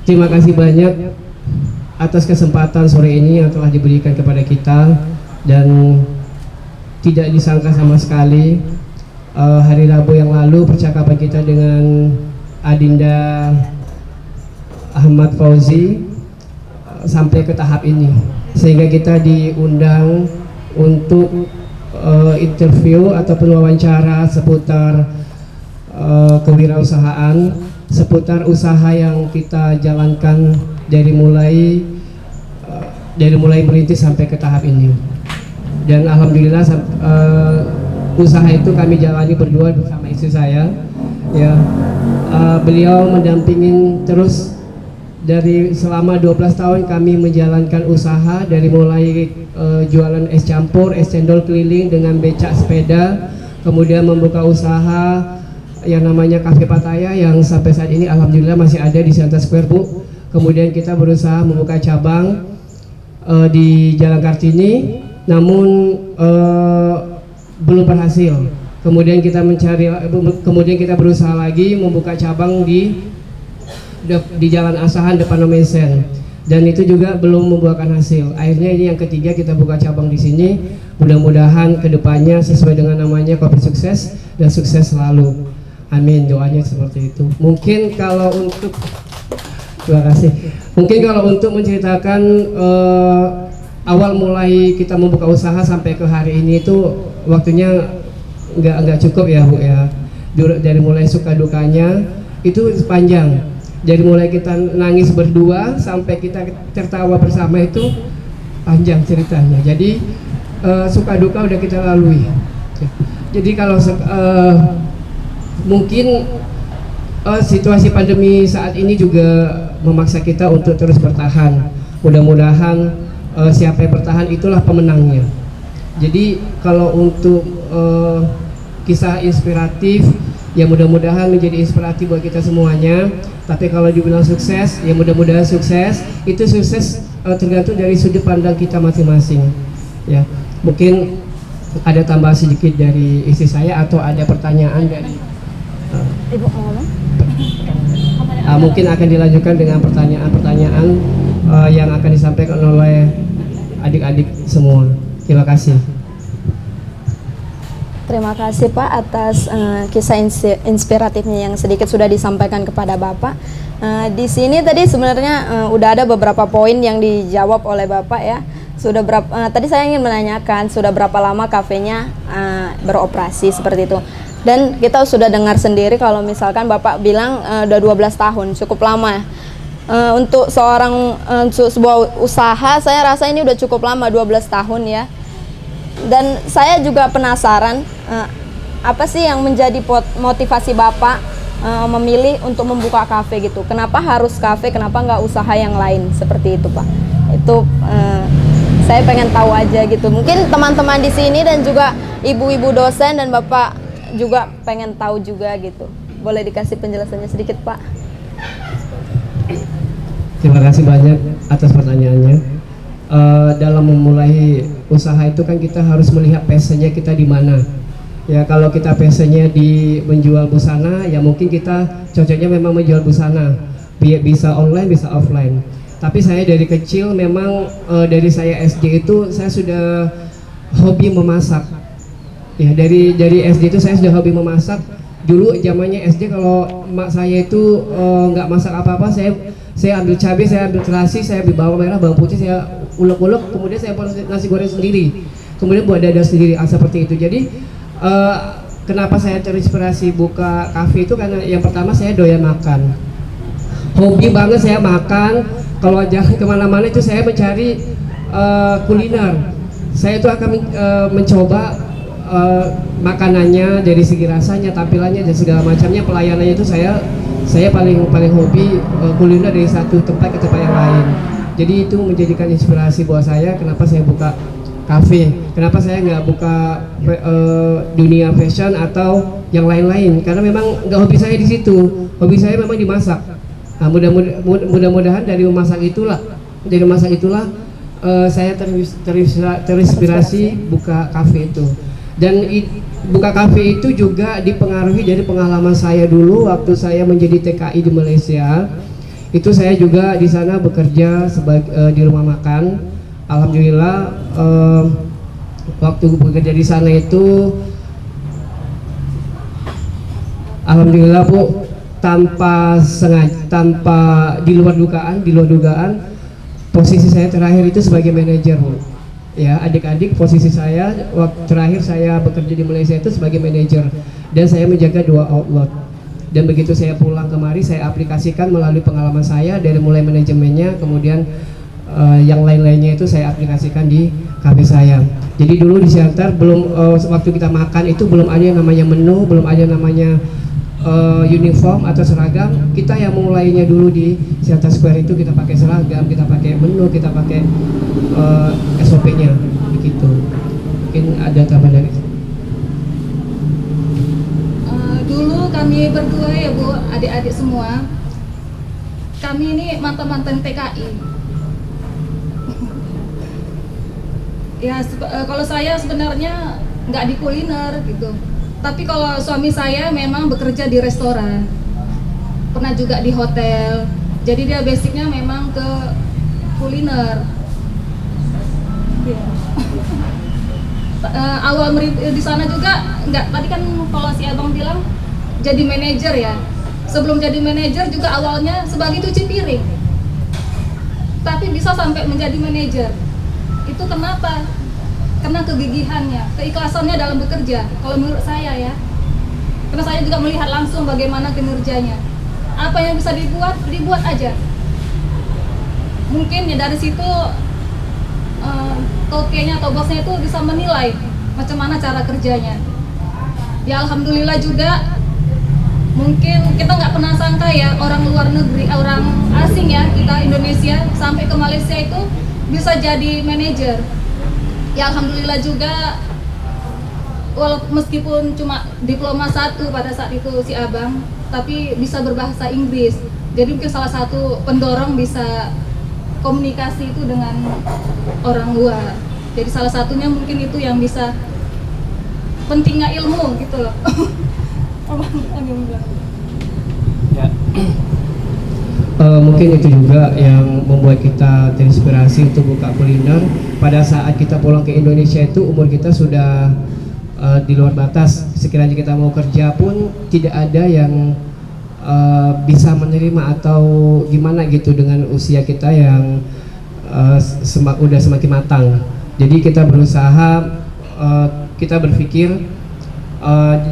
Terima kasih banyak atas kesempatan sore ini yang telah diberikan kepada kita, dan tidak disangka sama sekali hari Rabu yang lalu percakapan kita dengan Adinda Ahmad Fauzi sampai ke tahap ini, sehingga kita diundang untuk interview ataupun wawancara seputar kewirausahaan, seputar usaha yang kita jalankan dari mulai merintis sampai ke tahap ini. Dan alhamdulillah usaha itu kami jalani berdua bersama istri saya, ya. Beliau mendampingin terus dari selama 12 tahun kami menjalankan usaha, dari mulai jualan es campur, es cendol keliling dengan becak sepeda, kemudian membuka usaha yang namanya Cafe Pattaya yang sampai saat ini alhamdulillah masih ada di Siantar Square, Bu. Kemudian kita berusaha membuka cabang di Jalan Kartini, namun belum berhasil. Kemudian kita berusaha lagi membuka cabang di Jalan Asahan depan Nomesen, dan itu juga belum membuahkan hasil. Akhirnya ini yang ketiga kita buka cabang di sini. Mudah-mudahan kedepannya sesuai dengan namanya Kopi Sukses dan sukses selalu. Amin, doanya seperti itu. Mungkin kalau untuk menceritakan awal mulai kita membuka usaha sampai ke hari ini itu waktunya nggak cukup ya, Bu, ya. Dari mulai suka dukanya itu panjang. Dari mulai kita nangis berdua sampai kita tertawa bersama itu panjang ceritanya. Jadi suka duka udah kita lalui. Jadi kalau mungkin situasi pandemi saat ini juga memaksa kita untuk terus bertahan. Mudah-mudahan siapa yang bertahan itulah pemenangnya. Jadi kalau untuk kisah inspiratif, ya mudah-mudahan menjadi inspiratif buat kita semuanya. Tapi kalau dibilang sukses, ya mudah-mudahan sukses. Itu sukses tergantung dari sudut pandang kita masing-masing. Ya, mungkin ada tambahan sedikit dari istri saya atau ada pertanyaan dari Ibu mau ngomong? Mungkin akan dilanjutkan dengan pertanyaan-pertanyaan yang akan disampaikan oleh adik-adik semua. Terima kasih. Terima kasih Pak atas kisah inspiratifnya yang sedikit sudah disampaikan kepada Bapak. Di sini tadi sebenarnya udah ada beberapa poin yang dijawab oleh Bapak, ya. Sudah berapa? Tadi saya ingin menanyakan sudah berapa lama kafenya beroperasi seperti itu. Dan kita sudah dengar sendiri kalau misalkan Bapak bilang udah 12 tahun, cukup lama. Untuk sebuah usaha, saya rasa ini udah cukup lama, 12 tahun ya. Dan saya juga penasaran, apa sih yang menjadi motivasi Bapak memilih untuk membuka kafe gitu? Kenapa harus kafe, kenapa nggak usaha yang lain seperti itu, Pak? Itu saya pengen tahu aja gitu. Mungkin teman-teman di sini dan juga ibu-ibu dosen dan Bapak juga pengen tahu juga gitu. Boleh dikasih penjelasannya sedikit, Pak? Terima kasih banyak atas pertanyaannya. Dalam memulai usaha itu kan kita harus melihat passionnya kita di mana. Ya, kalau kita passionnya di menjual busana, ya mungkin kita cocoknya memang menjual busana. Bisa online, bisa offline. Tapi saya dari kecil memang dari saya SD itu saya sudah hobi memasak. Ya, dari SD itu saya sudah hobi memasak. Dulu zamannya SD kalau emak saya itu nggak masak apa-apa, saya ambil cabai, saya ambil terasi, saya ambil bawang merah, bawang putih, saya ulek-ulek, kemudian saya buat nasi goreng sendiri, kemudian buat dada sendiri, seperti itu. Jadi kenapa saya terinspirasi buka kafe itu karena yang pertama saya doyan makan, hobi banget saya makan. Kalau jalan kemana-mana itu saya mencari kuliner. Saya itu akan mencoba makanannya dari segi rasanya, tampilannya dan segala macamnya, pelayanannya itu saya paling hobi kuliner dari satu tempat ke tempat yang lain. Jadi itu menjadikan inspirasi buat saya kenapa saya buka kafe, kenapa saya nggak buka dunia fashion atau yang lain-lain, karena memang nggak hobi saya di situ, hobi saya memang dimasak. Nah, mudah-mudahan dari memasak itulah saya terinspirasi buka kafe itu. Dan buka kafe itu juga dipengaruhi dari pengalaman saya dulu waktu saya menjadi TKI di Malaysia. itu saya juga di sana bekerja di rumah makan. Alhamdulillah waktu bekerja di sana itu alhamdulillah Bu, tanpa sengaja, tanpa di luar dugaan, posisi saya terakhir itu sebagai manajer Bu. Ya, adik-adik, posisi saya waktu terakhir saya bekerja di Malaysia itu sebagai manajer, dan saya menjaga 2 outlet. Dan begitu saya pulang kemari, saya aplikasikan melalui pengalaman saya dari mulai manajemennya, kemudian yang lain-lainnya itu saya aplikasikan di kafe saya. Jadi dulu di Siantar belum waktu kita makan itu belum ada yang namanya menu, belum ada yang namanya uniform atau seragam. Kita yang mulainya dulu di Siantar Square itu kita pakai seragam, kita pakai menu, kita pakai SOP-nya begitu. Mungkin ada tambahan dari dulu kami berdua ya Bu, adik-adik semua, kami ini mantan-mantan TKI. Ya kalau saya sebenarnya nggak di kuliner gitu, tapi kalau suami saya memang bekerja di restoran, pernah juga di hotel, jadi dia basicnya memang ke kuliner. Awal di sana juga nggak, tadi kan kalau si abang bilang jadi manajer ya, sebelum jadi manajer juga awalnya sebagai cuci piring, tapi bisa sampai menjadi manajer. Itu kenapa? Karena kegigihannya, keikhlasannya dalam bekerja, kalau menurut saya ya, karena saya juga melihat langsung bagaimana kinerjanya. Apa yang bisa dibuat aja. Mungkin ya dari situ tokenya atau bosnya itu bisa menilai macam mana cara kerjanya. Ya alhamdulillah juga, mungkin kita nggak pernah sangka ya, orang luar negeri, orang asing ya, kita Indonesia sampai ke Malaysia itu bisa jadi manajer. Ya alhamdulillah juga, walaupun meskipun cuma diploma 1 pada saat itu si abang, tapi bisa berbahasa Inggris. Jadi mungkin salah satu pendorong bisa komunikasi itu dengan orang luar. Jadi salah satunya mungkin itu yang bisa pentingnya ilmu gitu loh. Ya. Mungkin itu juga yang membuat kita terinspirasi untuk buka kuliner. Pada saat kita pulang ke Indonesia itu umur kita sudah di luar batas. Sekiranya kita mau kerja pun tidak ada yang bisa menerima atau gimana gitu dengan usia kita yang udah semakin matang. Jadi kita berusaha, kita berpikir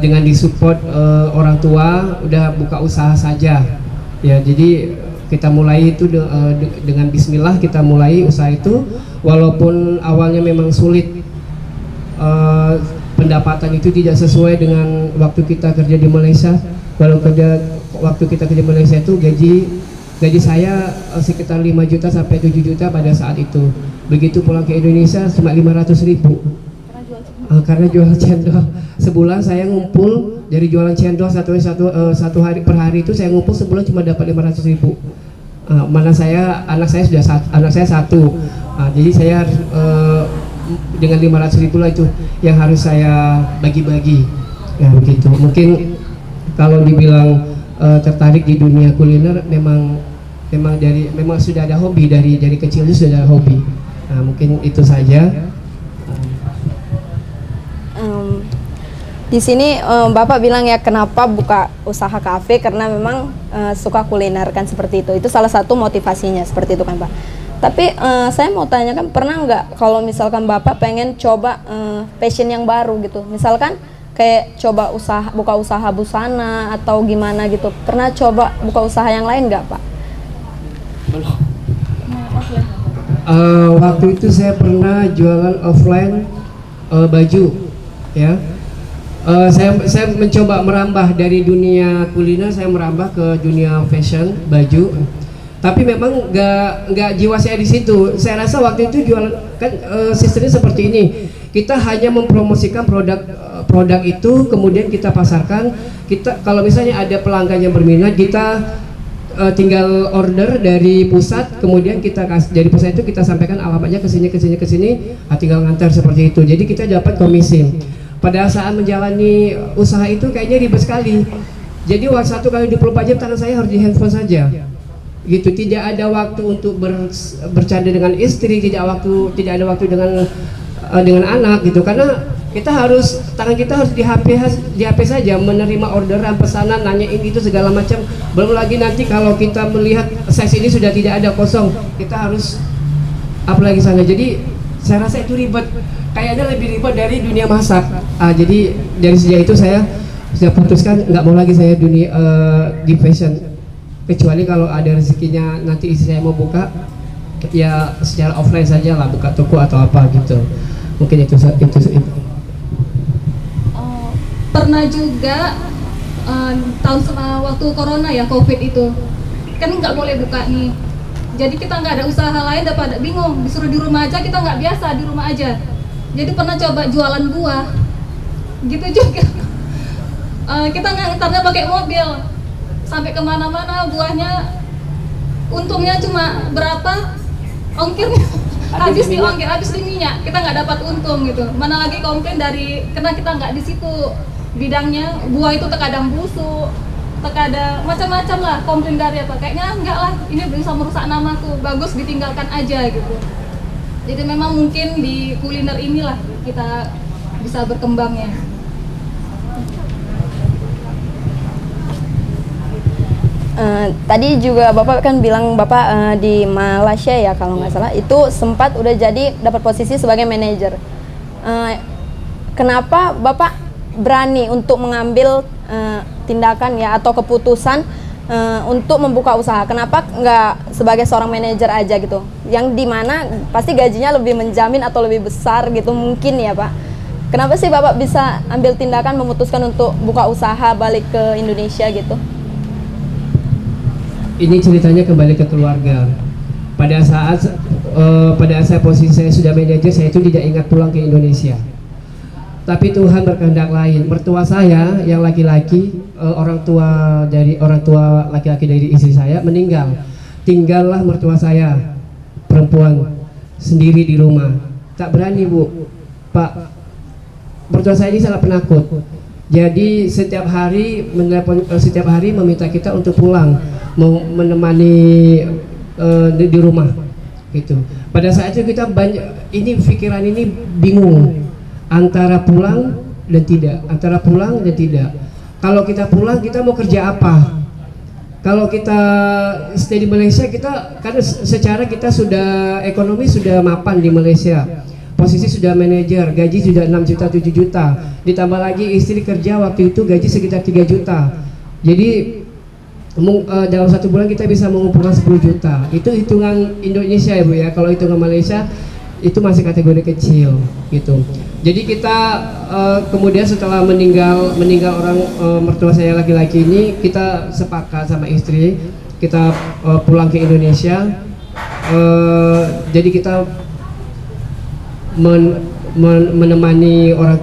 dengan disupport orang tua, udah buka usaha saja. Ya, jadi kita mulai itu dengan Bismillah, kita mulai usaha itu, walaupun awalnya memang sulit, pendapatan itu tidak sesuai dengan waktu kita kerja di Malaysia. Kalau waktu kita kerja di Malaysia itu gaji saya sekitar 5 juta sampai 7 juta pada saat itu. Begitu pulang ke Indonesia cuma 500.000 karena jual cendol. Sebulan saya ngumpul dari jualan cendol satu hari per hari itu, saya ngumpul sebulan cuma dapat 500.000. Mana anak saya satu. Jadi saya harus dengan 500.000 lah itu yang harus saya bagi-bagi. Ya begitu. Mungkin kalau dibilang tertarik di dunia kuliner, memang sudah ada hobi dari kecil itu sudah ada hobi. Nah, mungkin itu saja. Di sini Bapak bilang ya kenapa buka usaha kafe, karena memang suka kuliner kan, seperti itu. Itu salah satu motivasinya seperti itu kan Pak. Tapi saya mau tanyakan, pernah nggak kalau misalkan Bapak pengen coba passion yang baru gitu, misalkan kayak coba buka usaha busana atau gimana gitu, pernah coba buka usaha yang lain nggak Pak? Belum. Waktu itu saya pernah jualan offline baju, ya. Saya mencoba merambah dari dunia kuliner, saya merambah ke dunia fashion baju. Tapi memang nggak jiwa saya di situ. Saya rasa waktu itu jualan kan sistemnya seperti ini. Kita hanya mempromosikan produk itu, kemudian kita pasarkan. Kita kalau misalnya ada pelanggan yang berminat, kita tinggal order dari pusat, kemudian kita dari pusat itu kita sampaikan alamatnya ke sini, tinggal ngantar seperti itu. Jadi kita dapat komisi. Pada saat menjalani usaha itu kayaknya ribet sekali. Jadi waktu 1 kali 24 jam tangan saya harus di handphone saja. gitu. Tidak ada waktu untuk bercanda dengan istri, tidak ada waktu dengan anak gitu, karena tangan kita harus di HP saja, menerima orderan, pesanan, nanyain itu segala macam. Belum lagi nanti kalau kita melihat size ini sudah tidak ada, kosong, kita harus apalagi sana. Jadi saya rasa itu ribet, kayaknya lebih ribet dari dunia masak. Jadi dari sejak itu saya sudah putuskan nggak mau lagi saya di fashion, kecuali kalau ada rezekinya nanti istri saya mau buka, ya secara offline saja lah, buka toko atau apa gitu. Mungkin itu. Pernah juga waktu corona ya, COVID itu kan nggak boleh buka nih, jadi kita nggak ada usaha lain, daripada bingung disuruh di rumah aja, kita nggak biasa di rumah aja, jadi pernah coba jualan buah gitu juga. Kita ngantarnya pakai mobil sampai kemana-mana, buahnya untungnya cuma berapa, ongkirnya habis di ongkir, habis di minyak, kita nggak dapat untung gitu. Mana lagi komplain karena kita nggak di situ bidangnya, buah itu terkadang busuk, terkadang macam-macam lah komplain dari apa, kayaknya enggak lah, ini bisa merusak namaku, bagus ditinggalkan aja gitu. Jadi memang mungkin di kuliner inilah kita bisa berkembangnya. Tadi juga Bapak kan bilang Bapak di Malaysia ya kalau nggak salah, itu sempat udah jadi dapat posisi sebagai manajer. Kenapa Bapak berani untuk mengambil tindakan ya atau keputusan untuk membuka usaha? Kenapa nggak sebagai seorang manajer aja gitu, yang dimana pasti gajinya lebih menjamin atau lebih besar gitu mungkin ya Pak? Kenapa sih Bapak bisa ambil tindakan memutuskan untuk buka usaha balik ke Indonesia gitu? Ini ceritanya kembali ke keluarga. Pada saat posisi saya sudah manajer, saya itu tidak ingat pulang ke Indonesia. Tapi Tuhan berkehendak lain. Mertua saya yang laki-laki, orang tua laki-laki dari istri saya meninggal. Tinggallah mertua saya perempuan sendiri di rumah. Tak berani Bu, Pak. Mertua saya ini sangat penakut. Jadi setiap hari meminta kita untuk pulang, mau menemani di rumah gitu. Pada saat itu kita pikiran ini bingung antara pulang dan tidak. Kalau kita pulang, kita mau kerja apa? Kalau kita stay di Malaysia, karena secara kita sudah ekonomi sudah mapan di Malaysia, posisi sudah manajer, gaji sudah 6 juta 7 juta, ditambah lagi istri kerja waktu itu gaji sekitar 3 juta. Jadi dalam 1 bulan kita bisa mengumpulkan 10 juta. Itu hitungan Indonesia ya Bu ya. Kalau hitungan Malaysia itu masih kategori kecil gitu. Jadi kita kemudian setelah meninggal orang mertua saya laki-laki ini, kita sepakat sama istri kita pulang ke Indonesia. Jadi kita menemani orang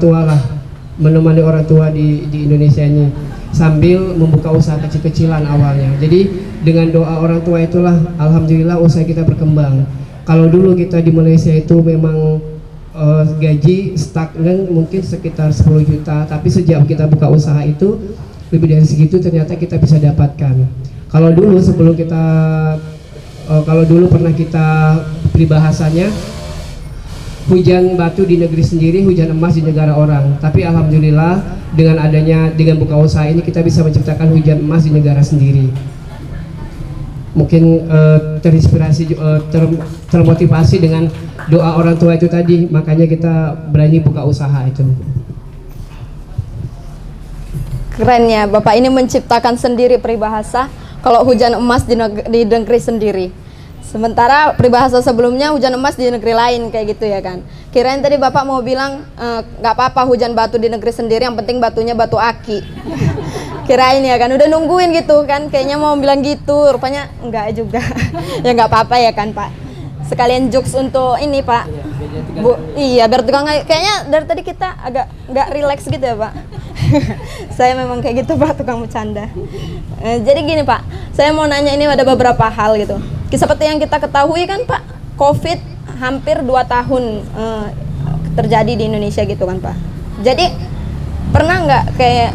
tua di Indonesia ini sambil membuka usaha kecil-kecilan awalnya. Jadi dengan doa orang tua itulah alhamdulillah usaha kita berkembang. Kalau dulu kita di Malaysia itu memang gaji stagnan mungkin sekitar 10 juta, tapi sejak kita buka usaha itu lebih dari segitu ternyata kita bisa dapatkan. Kalau dulu pernah kita peribahasanya hujan batu di negeri sendiri, hujan emas di negara orang. Tapi alhamdulillah dengan buka usaha ini kita bisa menciptakan hujan emas di negara sendiri. Mungkin terinspirasi, termotivasi dengan doa orang tua itu tadi, makanya kita berani buka usaha itu. Keren ya, Bapak ini menciptakan sendiri peribahasa kalau hujan emas di negeri sendiri. Sementara peribahasa sebelumnya hujan emas di negeri lain kayak gitu ya kan. Kirain tadi Bapak mau bilang nggak apa-apa hujan batu di negeri sendiri, yang penting batunya batu aki. Kirain ya kan, udah nungguin gitu kan, kayaknya mau bilang gitu, rupanya enggak juga. Ya nggak apa-apa ya kan Pak. Sekalian jokes untuk ini Pak. Bu, iya biar tukang, kayaknya dari tadi kita agak nggak relax gitu ya Pak. Saya memang kayak gitu Pak, tukang bercanda. Jadi gini Pak, saya mau nanya, ini ada beberapa hal gitu. Seperti yang kita ketahui kan Pak, COVID hampir 2 tahun terjadi di Indonesia gitu kan Pak. Jadi pernah nggak kayak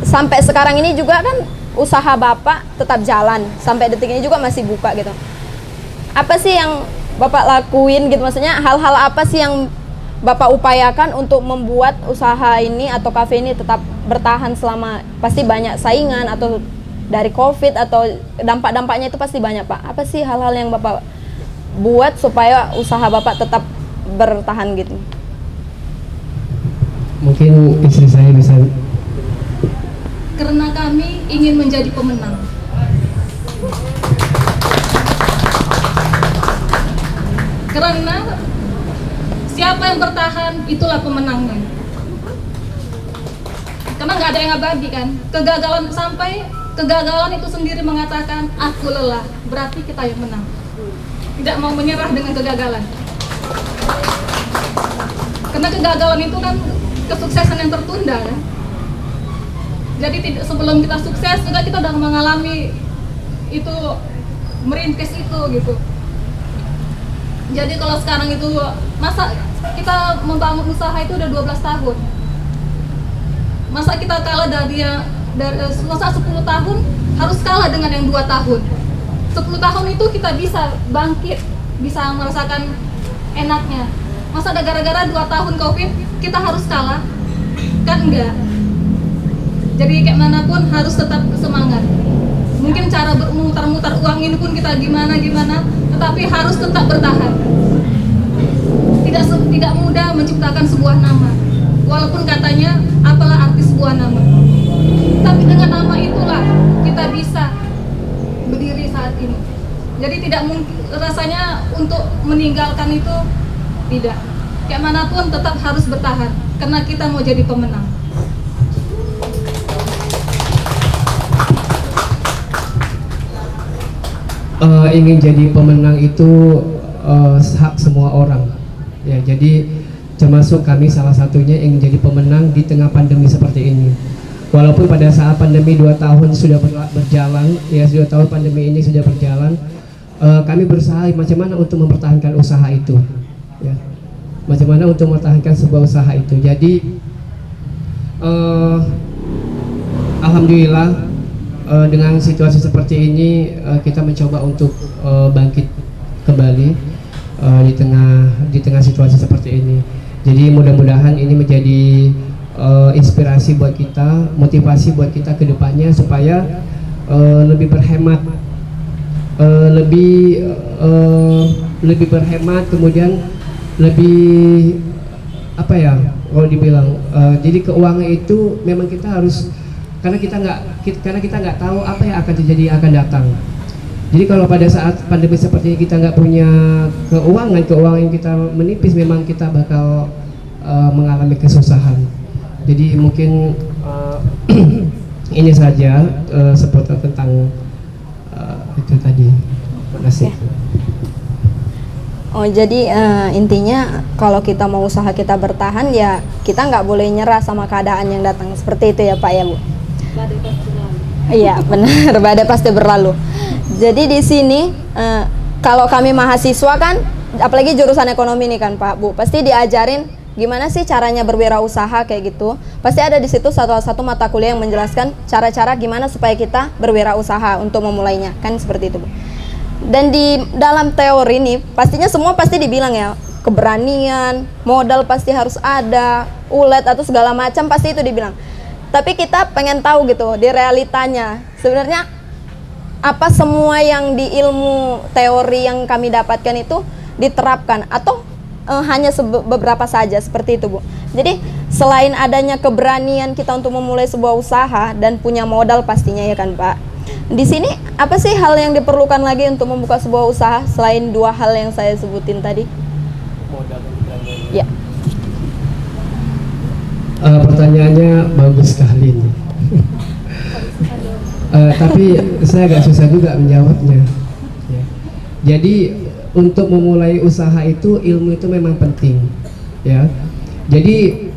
sampai sekarang ini juga kan usaha Bapak tetap jalan sampai detik ini juga masih buka gitu. Apa sih yang Bapak lakuin gitu, maksudnya hal-hal apa sih yang Bapak upayakan untuk membuat usaha ini atau kafe ini tetap bertahan selama, pasti banyak saingan atau dari COVID atau dampak-dampaknya itu pasti banyak Pak. Apa sih hal-hal yang Bapak buat supaya usaha Bapak tetap bertahan gitu? Mungkin istri saya bisa. Karena kami ingin menjadi pemenang. Karena siapa yang bertahan itulah pemenangnya. Karena nggak ada yang abadi kan. Kegagalan itu sendiri mengatakan aku lelah, berarti kita yang menang. Tidak mau menyerah dengan kegagalan. Karena kegagalan itu kan kesuksesan yang tertunda kan. Jadi sebelum kita sukses juga kita udah mengalami itu, merintis itu gitu. Jadi kalau sekarang itu masa kita membangun usaha itu udah 12 tahun. Masa kita kalah dari masa 10 tahun harus kalah dengan yang 2 tahun. 10 tahun itu kita bisa bangkit, bisa merasakan enaknya. Masa ada gara-gara 2 tahun COVID kita harus kalah? Kan enggak. Jadi kayak manapun harus tetap semangat. Mungkin cara bermutar-mutar uang ini pun kita gimana, tetapi harus tetap bertahan. Tidak mudah menciptakan sebuah nama. Walaupun katanya apalah arti sebuah nama. Tapi dengan nama itulah kita bisa berdiri saat ini. Jadi tidak mungkin rasanya untuk meninggalkan itu, tidak. Kayak manapun tetap harus bertahan karena kita mau jadi pemenang. Ingin jadi pemenang itu hak semua orang ya, jadi termasuk kami salah satunya ingin jadi pemenang di tengah pandemi seperti ini. Walaupun pada saat pandemi 2 tahun sudah berjalan ya, 2 tahun pandemi ini sudah berjalan, kami berusaha macam mana untuk mempertahankan usaha itu ya, macam mana untuk mempertahankan sebuah usaha itu. Jadi alhamdulillah dengan situasi seperti ini kita mencoba untuk bangkit kembali di tengah situasi seperti ini. Jadi mudah-mudahan ini menjadi inspirasi buat kita, motivasi buat kita ke depannya supaya lebih berhemat, lebih berhemat, kemudian lebih apa ya kalau dibilang, jadi keuangan itu memang kita harus, karena kita nggak tahu apa yang akan terjadi, akan datang. Jadi kalau pada saat pandemi seperti ini kita nggak punya keuangan yang kita menipis, memang kita bakal mengalami kesusahan. Jadi mungkin ini saja seputar tentang itu tadi. Terima kasih. Oh, jadi intinya kalau kita mau usaha kita bertahan ya kita nggak boleh nyerah sama keadaan yang datang, seperti itu ya Pak ya Bu? Badai pasti berlalu. Iya benar, badai pasti berlalu. Jadi di sini kalau kami mahasiswa kan, apalagi jurusan ekonomi nih kan Pak Bu, pasti diajarin gimana sih caranya berwirausaha kayak gitu. Pasti ada di situ satu mata kuliah yang menjelaskan cara-cara gimana supaya kita berwirausaha untuk memulainya, kan seperti itu Bu. Dan di dalam teori ini pastinya semua pasti dibilang ya, keberanian, modal pasti harus ada, ulet atau segala macam pasti itu dibilang. Tapi kita pengen tahu gitu di realitanya sebenarnya apa semua yang di ilmu teori yang kami dapatkan itu diterapkan atau hanya beberapa saja, seperti itu Bu. Jadi selain adanya keberanian kita untuk memulai sebuah usaha dan punya modal pastinya ya kan Pak. Di sini apa sih hal yang diperlukan lagi untuk membuka sebuah usaha selain 2 hal yang saya sebutin tadi? Modal dan keberanian. Ya. Pertanyaannya bagus sekali nih. Tapi saya agak susah juga menjawabnya ya. Jadi untuk memulai usaha itu ilmu itu memang penting ya. Jadi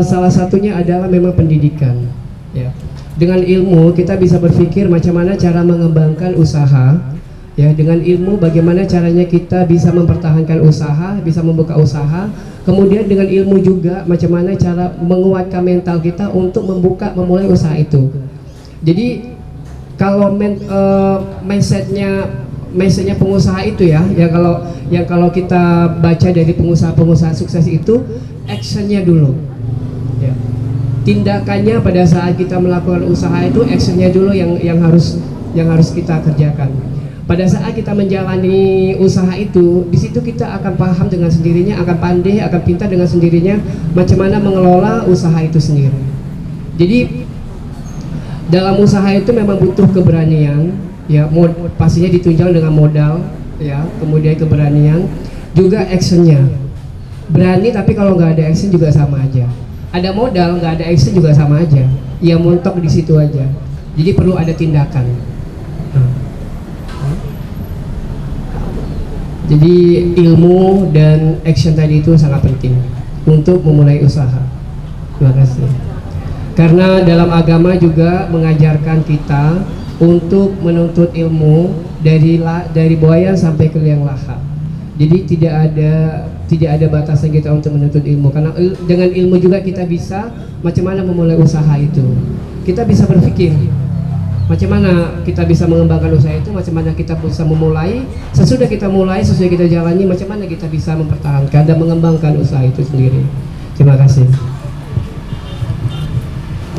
salah satunya adalah memang pendidikan ya. Dengan ilmu kita bisa berpikir macam mana cara mengembangkan usaha ya. Dengan ilmu bagaimana caranya kita bisa mempertahankan usaha, bisa membuka usaha. Kemudian dengan ilmu juga macam mana cara menguatkan mental kita untuk memulai usaha itu. Jadi kalau mindsetnya pengusaha itu ya kalau kita baca dari pengusaha sukses itu actionnya dulu ya. Tindakannya pada saat kita melakukan usaha itu actionnya dulu yang harus kita kerjakan. Pada saat kita menjalani usaha itu, di situ kita akan paham dengan sendirinya, akan pandai, akan pintar dengan sendirinya macam mana mengelola usaha itu sendiri. Jadi dalam usaha itu memang butuh keberanian, ya, pastinya ditunjang dengan modal, ya, kemudian keberanian, juga actionnya. Berani tapi kalau nggak ada action juga sama aja. Ada modal nggak ada action juga sama aja. Ya montok di situ aja. Jadi perlu ada tindakan. Jadi ilmu dan action tadi itu sangat penting untuk memulai usaha. Terima kasih. Karena dalam agama juga mengajarkan kita untuk menuntut ilmu dari buaya sampai ke liang lahat. Jadi tidak ada batasan kita untuk menuntut ilmu. Karena dengan ilmu juga kita bisa macam mana memulai usaha itu. Kita bisa berpikir macam mana kita bisa mengembangkan usaha itu, macam mana kita bisa memulai. Sesudah kita mulai, sesudah kita jalani, macam mana kita bisa mempertahankan dan mengembangkan usaha itu sendiri. Terima kasih.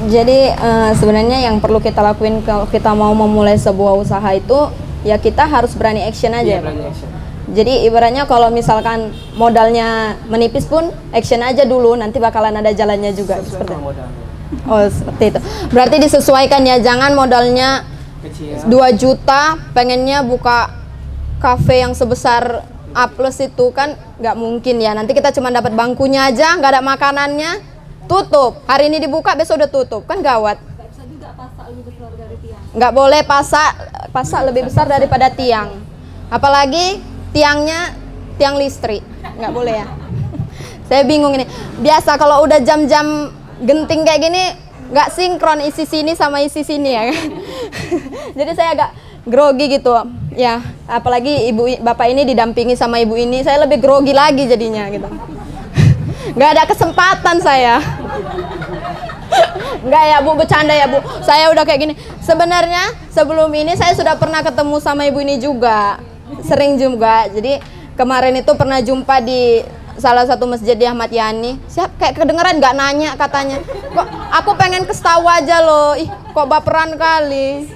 Jadi sebenarnya yang perlu kita lakuin kalau kita mau memulai sebuah usaha itu ya kita harus berani action aja. Berani action. Jadi ibaratnya kalau misalkan modalnya menipis pun action aja dulu, nanti bakalan ada jalannya juga. Seperti oh seperti itu. Berarti disesuaikan ya, jangan modalnya Kecil. 2 juta pengennya buka kafe yang sebesar A+ itu kan nggak mungkin ya. Nanti kita cuma dapat bangkunya aja, nggak ada makanannya. Tutup, hari ini dibuka besok udah tutup, kan gawat. Nggak bisa juga pasak lebih besar dari tiang. Nggak boleh pasak lebih besar daripada tiang, apalagi tiangnya tiang listrik, nggak boleh ya. Saya bingung ini, biasa kalau udah jam-jam genting kayak gini nggak sinkron isi sini sama isi sini ya kan. Jadi saya agak grogi gitu ya, apalagi bapak ini didampingi sama ibu ini, saya lebih grogi lagi jadinya gitu. Nggak ada kesempatan saya. Nggak ya Bu, bercanda ya Bu. Saya udah kayak gini. Sebenarnya sebelum ini saya sudah pernah ketemu sama ibu ini juga, sering juga. Jadi kemarin itu pernah jumpa di salah satu masjid di Ahmad Yani. Siap kayak kedengeran nggak nanya katanya. Kok aku pengen kestawa aja loh. Ih, kok baperan kali.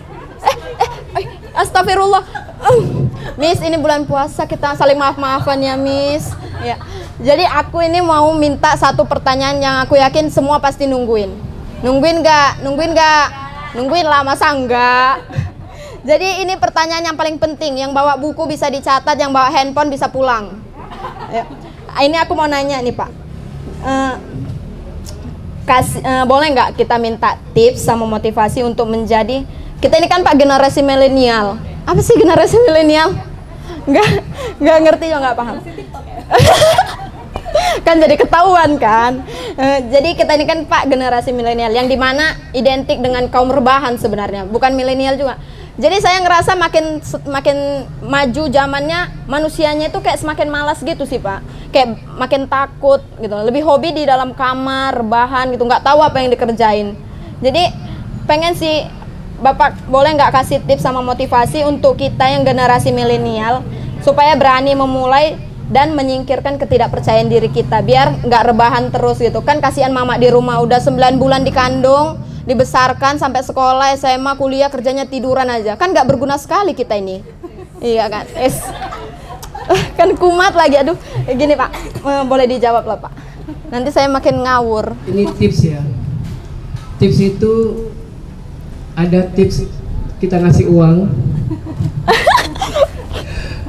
Astagfirullah. Miss, ini bulan puasa kita saling maaf-maafan ya Miss. Ya. Jadi aku ini mau minta satu pertanyaan yang aku yakin semua pasti nungguin. Nungguin nggak? Nungguin lah, masa enggak? Jadi ini pertanyaan yang paling penting. Yang bawa buku bisa dicatat, yang bawa handphone bisa pulang. Ya. Ini aku mau nanya nih Pak. Boleh nggak kita minta tips sama motivasi untuk menjadi, kita ini kan Pak generasi milenial. Apa sih generasi milenial? Nggak ngerti juga, nggak paham. Kan jadi ketahuan kan. Jadi kita ini kan Pak generasi milenial yang dimana identik dengan kaum rebahan sebenarnya, bukan milenial juga. Jadi saya ngerasa makin maju zamannya, manusianya itu kayak semakin malas gitu sih Pak, kayak makin takut gitu, lebih hobi di dalam kamar rebahan gitu, nggak tahu apa yang dikerjain. Jadi pengen sih Bapak boleh nggak kasih tips sama motivasi untuk kita yang generasi milenial supaya berani memulai dan menyingkirkan ketidakpercayaan diri kita, biar nggak rebahan terus gitu kan. Kasihan mama di rumah udah 9 bulan dikandung, dibesarkan sampai sekolah, SMA, kuliah, kerjanya tiduran aja, kan nggak berguna sekali kita ini. Iya kan, kan kumat lagi. Aduh gini Pak, boleh dijawab lah Pak, nanti saya makin ngawur. Ini tips ya, tips itu ada tips kita ngasih uang.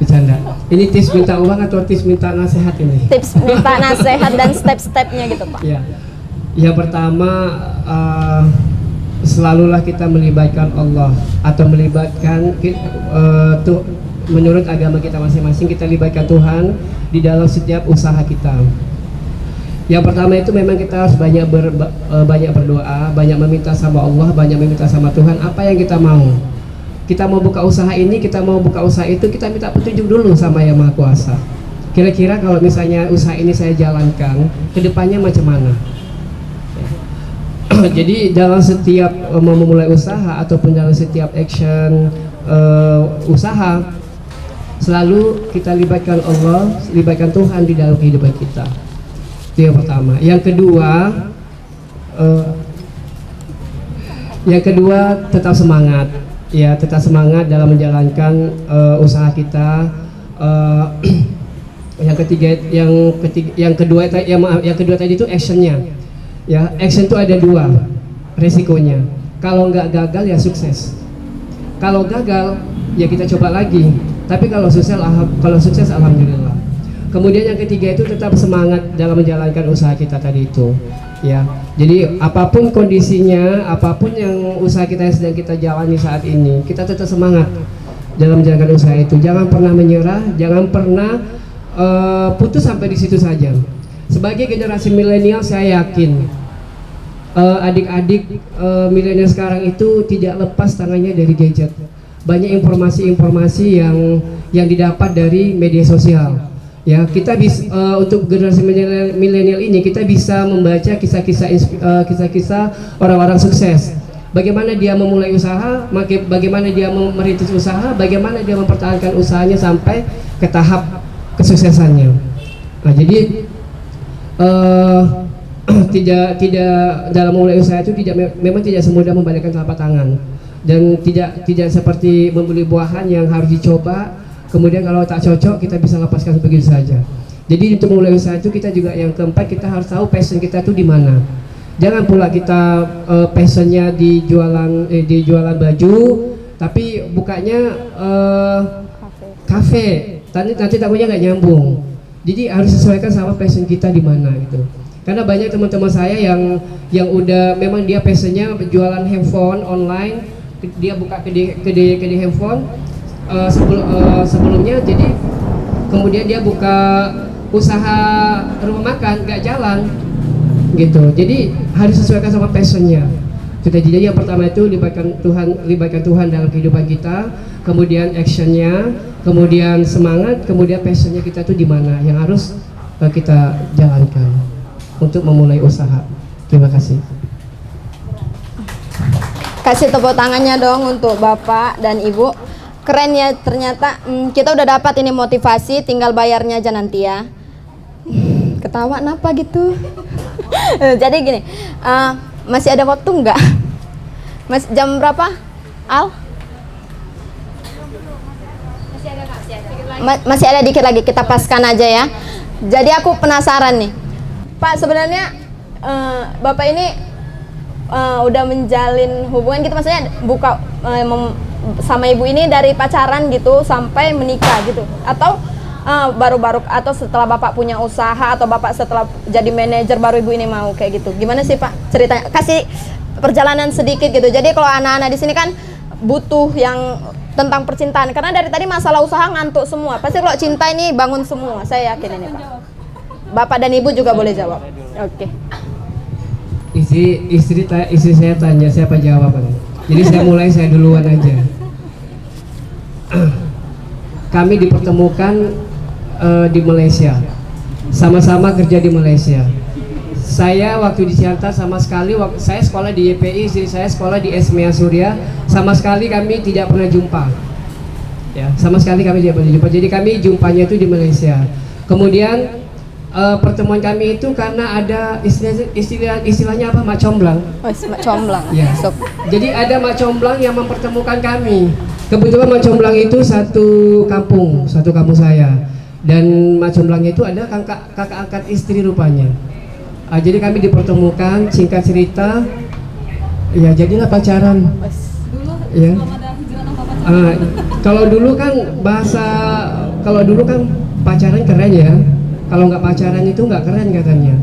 Bercanda. Ini tips minta uang atau tips minta nasihat ini? Tips minta nasihat dan step-stepnya gitu Pak. Ya, yang pertama selalulah kita melibatkan Allah atau melibatkan menurut agama kita masing-masing, kita libatkan Tuhan di dalam setiap usaha kita. Yang pertama itu memang kita harus banyak berdoa, banyak meminta sama Allah, banyak meminta sama Tuhan apa yang kita mau. Kita mau buka usaha ini, kita mau buka usaha itu, kita minta petunjuk dulu sama Yang Maha Kuasa. Kira-kira kalau misalnya usaha ini saya jalankan, kedepannya macam mana? Jadi dalam setiap mau memulai usaha ataupun dalam setiap action usaha, selalu kita libatkan Allah, libatkan Tuhan di dalam kehidupan kita. Itu yang pertama. Yang kedua tetap semangat, ya, tetap semangat dalam menjalankan usaha kita. Yang kedua tadi itu actionnya. Ya, action itu ada dua resikonya. Kalau nggak gagal ya sukses. Kalau gagal ya kita coba lagi. Tapi kalau sukses alhamdulillah. Kemudian yang ketiga itu tetap semangat dalam menjalankan usaha kita tadi itu. Ya, jadi apapun kondisinya, apapun yang usaha kita yang sedang kita jalani saat ini, kita tetap semangat dalam menjalankan usaha itu. Jangan pernah menyerah, jangan pernah putus sampai di situ saja. Sebagai generasi milenial, saya yakin adik-adik milenial sekarang itu tidak lepas tangannya dari gadget. Banyak informasi-informasi yang didapat dari media sosial. Ya, kita bisa untuk generasi milenial ini kita bisa membaca kisah-kisah orang-orang sukses. Bagaimana dia memulai usaha, bagaimana dia merintis usaha, bagaimana dia mempertahankan usahanya sampai ke tahap kesuksesannya. Nah, jadi tidak dalam memulai usaha itu memang tidak semudah membalikkan telapak tangan, dan tidak seperti membeli buahan yang harus dicoba, kemudian kalau tak cocok kita bisa lepaskan begitu saja. Jadi untuk memulai usaha itu kita juga yang keempat, kita harus tahu passion kita itu di mana. Jangan pula kita passionnya di jualan baju, tapi bukanya kafe. Nanti takutnya nggak nyambung. Jadi harus sesuaikan sama passion kita di mana gitu. Karena banyak teman-teman saya yang udah memang dia passionnya jualan handphone online, dia buka kedai handphone sebelumnya, jadi kemudian dia buka usaha rumah makan nggak jalan gitu. Jadi harus sesuaikan sama passionnya. Jadi yang pertama itu libatkan Tuhan dalam kehidupan kita, kemudian actionnya, kemudian semangat, kemudian passionnya kita tuh di mana yang harus kita jalankan untuk memulai usaha. Terima kasih. Kasih tepuk tangannya dong untuk Bapak dan Ibu. Keren ya, ternyata kita udah dapat ini motivasi, tinggal bayarnya aja nanti ya. Ketawa kenapa gitu? Jadi gini, masih ada waktu nggak? Jam berapa? Al? Masih ada dikit lagi, kita paskan aja ya. Jadi aku penasaran nih, Pak, sebenarnya Bapak ini udah menjalin hubungan gitu, maksudnya sama ibu ini dari pacaran gitu sampai menikah gitu, atau baru-baru, atau setelah Bapak punya usaha, atau Bapak setelah jadi manajer baru ibu ini mau kayak gitu? Gimana sih Pak ceritanya? Kasih perjalanan sedikit gitu. Jadi kalau anak-anak di sini kan butuh yang tentang percintaan, karena dari tadi masalah usaha ngantuk semua. Pasti kalau cinta ini bangun semua, saya yakin ini Pak. Bapak dan Ibu juga boleh jawab. Oke. Istri saya tanya, siapa jawaban? Jadi saya duluan aja. Kami dipertemukan di Malaysia, sama-sama kerja di Malaysia. Saya waktu di Siantar sama sekali, saya sekolah di YPI, istri saya sekolah di Esmea Surya, sama sekali kami tidak pernah jumpa. Ya, sama sekali kami tidak pernah jumpa. Jadi kami jumpanya itu di Malaysia. Kemudian pertemuan kami itu karena ada istilahnya apa, mak comblang. Mak comblang. Ya. Jadi ada mak comblang yang mempertemukan kami. Kebetulan mak comblang itu satu kampung saya. Dan mak comblangnya itu ada kakak angkat istri rupanya. Jadi kami dipertemukan, singkat cerita, ya jadilah pacaran. Dulu ya. belum ada hijrah apa pacaran. Kalau dulu kan pacaran keren ya. Kalau nggak pacaran itu nggak keren katanya.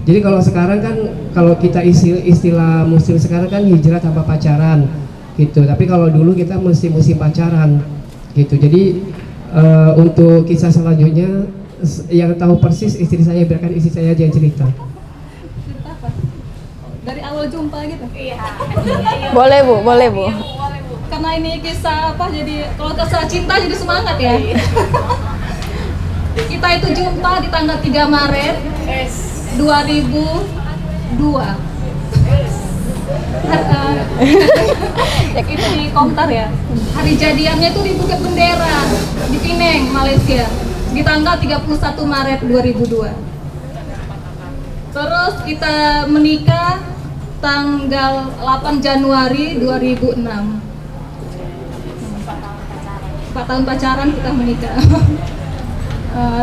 Jadi kalau sekarang kan, kalau kita istilah muslim sekarang kan hijrah tanpa pacaran gitu. Tapi kalau dulu kita mesti pacaran gitu. Jadi untuk kisah selanjutnya yang tahu persis istri saya, biarkan istri saya aja yang cerita. Cerita apa? Dari awal jumpa gitu? Iya. Boleh Bu, boleh Bu. Karena ini kisah apa, jadi kalau kisah cinta jadi semangat ya. Kita itu jumpa di tanggal 3 Maret 2002. Itu di Komtar ya. Hari jadiannya itu di Bukit Bendera di Pineng, Malaysia, di tanggal 31 Maret 2002. Terus kita menikah tanggal 8 Januari 2006. 4 tahun pacaran kita menikah.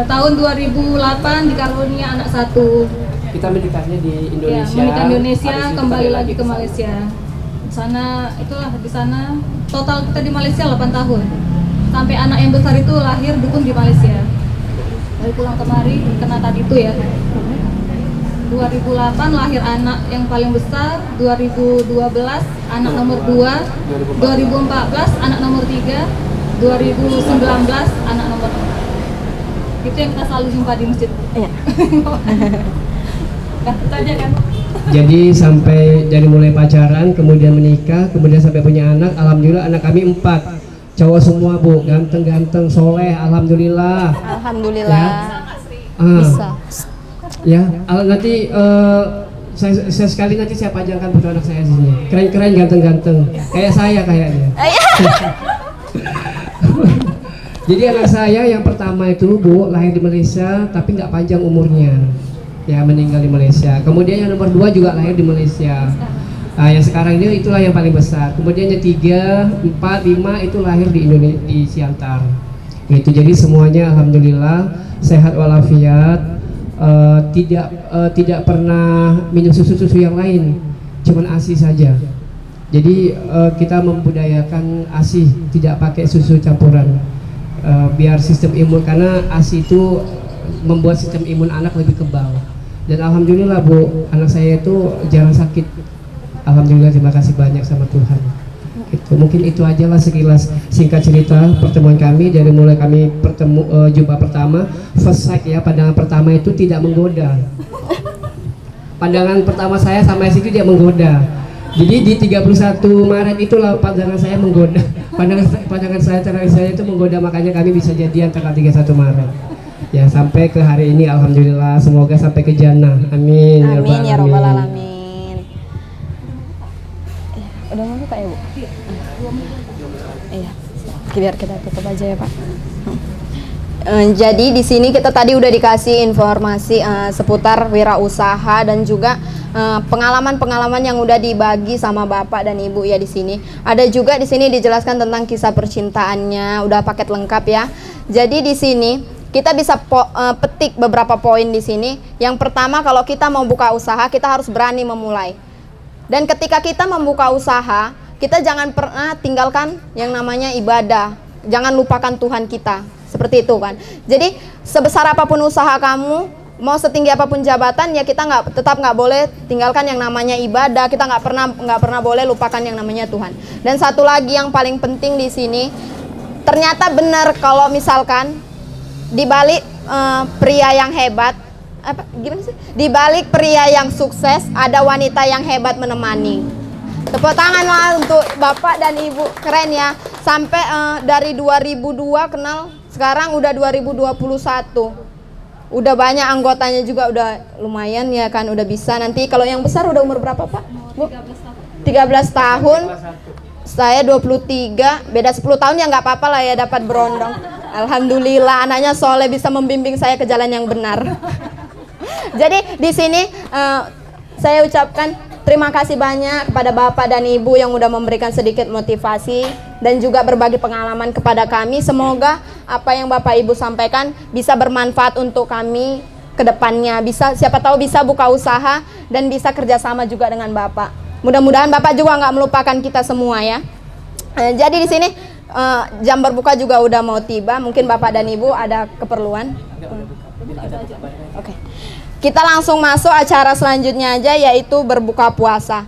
Tahun 2008 dikaruniai anak 1. Kita menikahnya di Ya, Indonesia. menikah di Indonesia, habis itu kembali balik lagi ke Malaysia. Di sana total kita di Malaysia 8 tahun. Sampai anak yang besar itu lahir dukun di Malaysia. Dari pulang kemari kena tadi itu ya. 2008 lahir anak yang paling besar, 2012 anak nomor 2, 2014 anak nomor 3, 2019 anak nomor 4. Itu yang kita selalu jumpa di masjid. Iya. Itu aja kan. Jadi dari mulai pacaran, kemudian menikah, kemudian sampai punya anak. Alhamdulillah anak kami 4 cowok semua Bu, ganteng-ganteng, soleh, alhamdulillah. Alhamdulillah. Bisa. Ya, nanti saya sekali nanti saya pajangkan foto anak saya di sini. Keren-keren, ganteng-ganteng, kayak saya kayaknya. Jadi anak saya yang pertama itu Bu lahir di Malaysia tapi nggak panjang umurnya, ya meninggal di Malaysia. Kemudian yang nomor 2 juga lahir di Malaysia. Yang sekarang ini itulah yang paling besar. Kemudian yang 3, 4, 5 itu lahir di Indonesia di Siantar. Itu jadi semuanya alhamdulillah sehat walafiat, tidak pernah minum susu yang lain, cuman ASI saja. Jadi kita membudayakan ASI, tidak pakai susu campuran. Biar sistem imun, karena ASI itu membuat sistem imun anak lebih kebal. Dan alhamdulillah Bu, anak saya itu jarang sakit. Alhamdulillah, terima kasih banyak sama Tuhan. Itu mungkin itu aja lah sekilas singkat cerita pertemuan kami dari mulai kami jumpa pertama. First sight ya, pandangan pertama itu tidak menggoda. Pandangan pertama saya sama situ dia menggoda. Jadi di 31 Maret itulah pandangan saya menggoda. Pandangan saya terhadap saya itu menggoda, makanya kami bisa jadian tanggal 31 Maret. Ya, sampai ke hari ini alhamdulillah, semoga sampai ke jannah. Amin. Amin ya rabbal alamin. Udah mau buka ya Bu? Iya. Biar kita tutup aja ya Pak. Jadi di sini kita tadi udah dikasih informasi seputar wirausaha dan juga pengalaman-pengalaman yang udah dibagi sama Bapak dan Ibu ya di sini. Ada juga di sini dijelaskan tentang kisah percintaannya, udah paket lengkap ya. Jadi di sini kita bisa petik beberapa poin di sini. Yang pertama, kalau kita mau buka usaha, kita harus berani memulai. Dan ketika kita membuka usaha, kita jangan pernah tinggalkan yang namanya ibadah. Jangan lupakan Tuhan kita. Seperti itu kan. Jadi sebesar apapun usaha kamu, mau setinggi apapun jabatan, ya kita tetap nggak boleh tinggalkan yang namanya ibadah. Kita nggak pernah boleh lupakan yang namanya Tuhan. Dan satu lagi yang paling penting di sini, ternyata benar kalau misalkan di balik pria yang hebat, di balik pria yang sukses ada wanita yang hebat menemani. Tepuk tangan lah untuk Bapak dan Ibu, keren ya. Sampai dari 2002 kenal, sekarang udah 2021. Udah banyak anggotanya juga, udah lumayan ya kan, udah bisa. Nanti kalau yang besar udah umur berapa Pak? 13 tahun. Saya 23, beda 10 tahun ya nggak apa-apa lah ya, dapat berondong. Alhamdulillah anaknya soleh, bisa membimbing saya ke jalan yang benar. Jadi di sini saya ucapkan terima kasih banyak kepada Bapak dan Ibu yang udah memberikan sedikit motivasi dan juga berbagi pengalaman kepada kami. Semoga apa yang Bapak Ibu sampaikan bisa bermanfaat untuk kami ke depannya. Siapa tahu bisa buka usaha dan bisa kerjasama juga dengan Bapak. Mudah-mudahan Bapak juga nggak melupakan kita semua ya. Jadi di sini jam berbuka juga udah mau tiba. Mungkin Bapak dan Ibu ada keperluan. Oke. Kita langsung masuk acara selanjutnya aja, yaitu berbuka puasa.